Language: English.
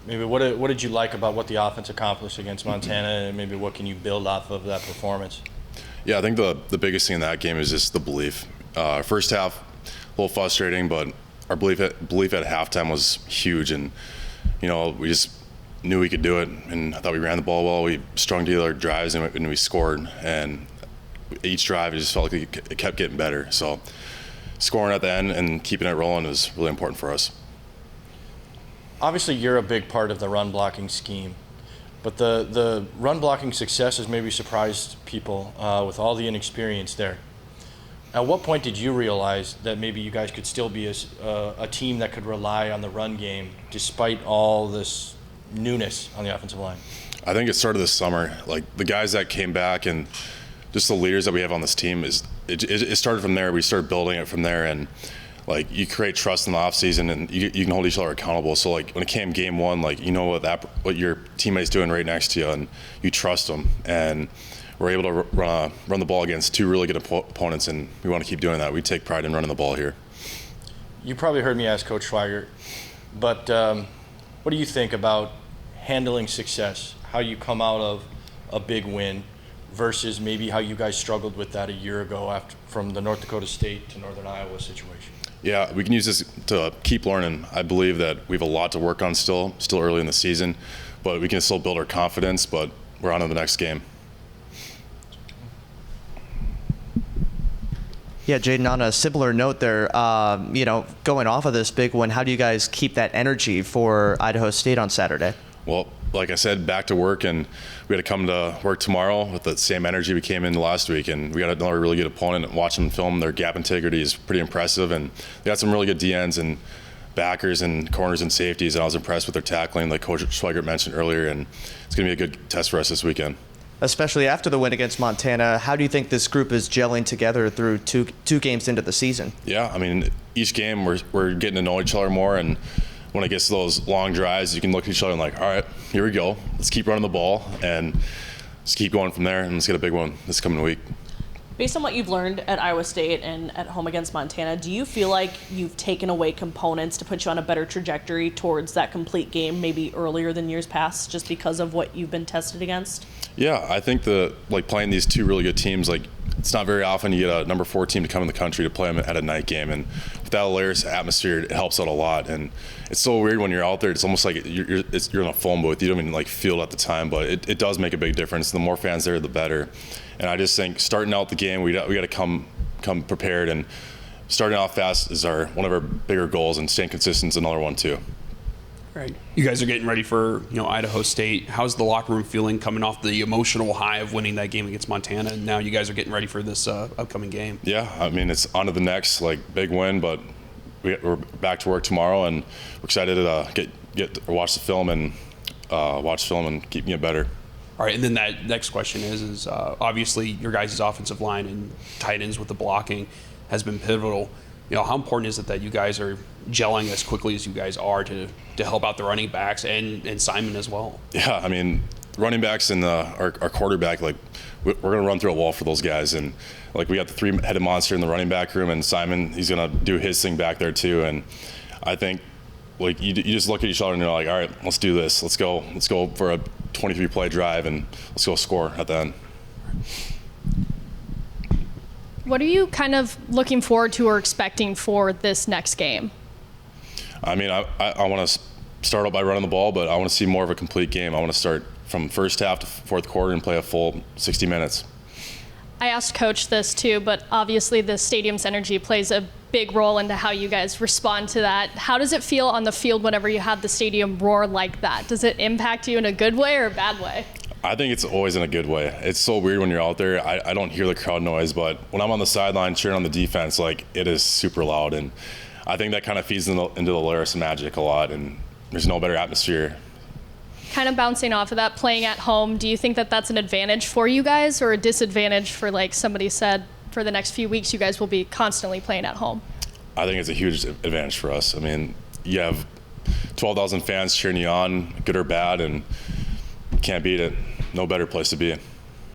Maybe what did you like about what the offense accomplished against Montana, and maybe what can you build off of that performance? Yeah, I think the biggest thing in that game is just the belief. First half, a little frustrating, but our belief at halftime was huge, and we just knew we could do it, and I thought we ran the ball well. We strung together our drives, and we scored, and each drive it just felt like it kept getting better. So scoring at the end and keeping it rolling is really important for us. Obviously, you're a big part of the run blocking scheme, but the run blocking success has maybe surprised people with all the inexperience there. At what point did you realize that maybe you guys could still be a team that could rely on the run game despite all this newness on the offensive line? I think it started this summer. Like the guys that came back and just the leaders that we have on this team it started from there. We started building it from there, and like you create trust in the off season, and you can hold each other accountable. So like when it came game one, like what your teammate's doing right next to you, and you trust them. And we're able to run the ball against two really good opponents, and we want to keep doing that. We take pride in running the ball here. You probably heard me ask Coach Schweiger, but what do you think about handling success? How you come out of a big win versus maybe how you guys struggled with that a year ago from the North Dakota State to Northern Iowa situation? Yeah, we can use this to keep learning. I believe that we have a lot to work on still early in the season, but we can still build our confidence, but we're on to the next game. Yeah, Jaden, on a similar note there, going off of this big one, how do you guys keep that energy for Idaho State on Saturday? Well, like I said, back to work, and we had to come to work tomorrow with the same energy we came in last week, and we got another really good opponent. And watching them film, their gap integrity is pretty impressive, and they got some really good DNs and backers and corners and safeties, and I was impressed with their tackling, like Coach Schweiger mentioned earlier, and it's going to be a good test for us this weekend. Especially after the win against Montana, how do you think this group is gelling together through two games into the season? Yeah, I mean, each game we're getting to know each other more, and when it gets to those long drives, you can look at each other and like, all right, here we go. Let's keep running the ball and let's keep going from there, and let's get a big one this coming week. Based on what you've learned at Iowa State and at home against Montana, do you feel like you've taken away components to put you on a better trajectory towards that complete game maybe earlier than years past just because of what you've been tested against? Yeah, I think playing these two really good teams, like it's not very often you get a number 4 team to come in the country to play them at a night game, and with that layers atmosphere, it helps out a lot. And it's so weird when you're out there. It's almost like you're in a phone booth. You don't even feel it at the time, but it does make a big difference. The more fans there, the better. And I just think starting out the game, we got to come prepared, and starting off fast is one of our bigger goals, and staying consistent is another one too. Right. You guys are getting ready for Idaho State. How's the locker room feeling coming off the emotional high of winning that game against Montana, and now you guys are getting ready for this upcoming game? Yeah, I mean it's on to the next big win, but we're back to work tomorrow, and we're excited to get to watch the film and keep getting better. All right, and then that next question is obviously your guys' offensive line and tight ends with the blocking has been pivotal. How important is it that you guys are gelling as quickly as you guys are to help out the running backs and Simon as well? Yeah, I mean, running backs and our quarterback, we're going to run through a wall for those guys. And we got the 3-headed monster in the running back room, and Simon, he's going to do his thing back there too. And I think you just look at each other and you're like, all right, let's do this. Let's go for a 23-play drive, and let's go score at the end. What are you kind of looking forward to or expecting for this next game? I mean, I want to start out by running the ball, but I want to see more of a complete game. I want to start from first half to fourth quarter and play a full 60 minutes. I asked Coach this too, but obviously the stadium's energy plays a big role into how you guys respond to that. How does it feel on the field whenever you have the stadium roar like that? Does it impact you in a good way or a bad way? I think it's always in a good way. It's so weird when you're out there. I don't hear the crowd noise, but when I'm on the sideline cheering on the defense, it is super loud. And I think that kind of feeds into the Laris magic a lot, and there's no better atmosphere. Kind of bouncing off of that, playing at home, do you think that that's an advantage for you guys or a disadvantage for, somebody said, for the next few weeks you guys will be constantly playing at home? I think it's a huge advantage for us. I mean, you have 12,000 fans cheering you on, good or bad, and you can't beat it. No better place to be in.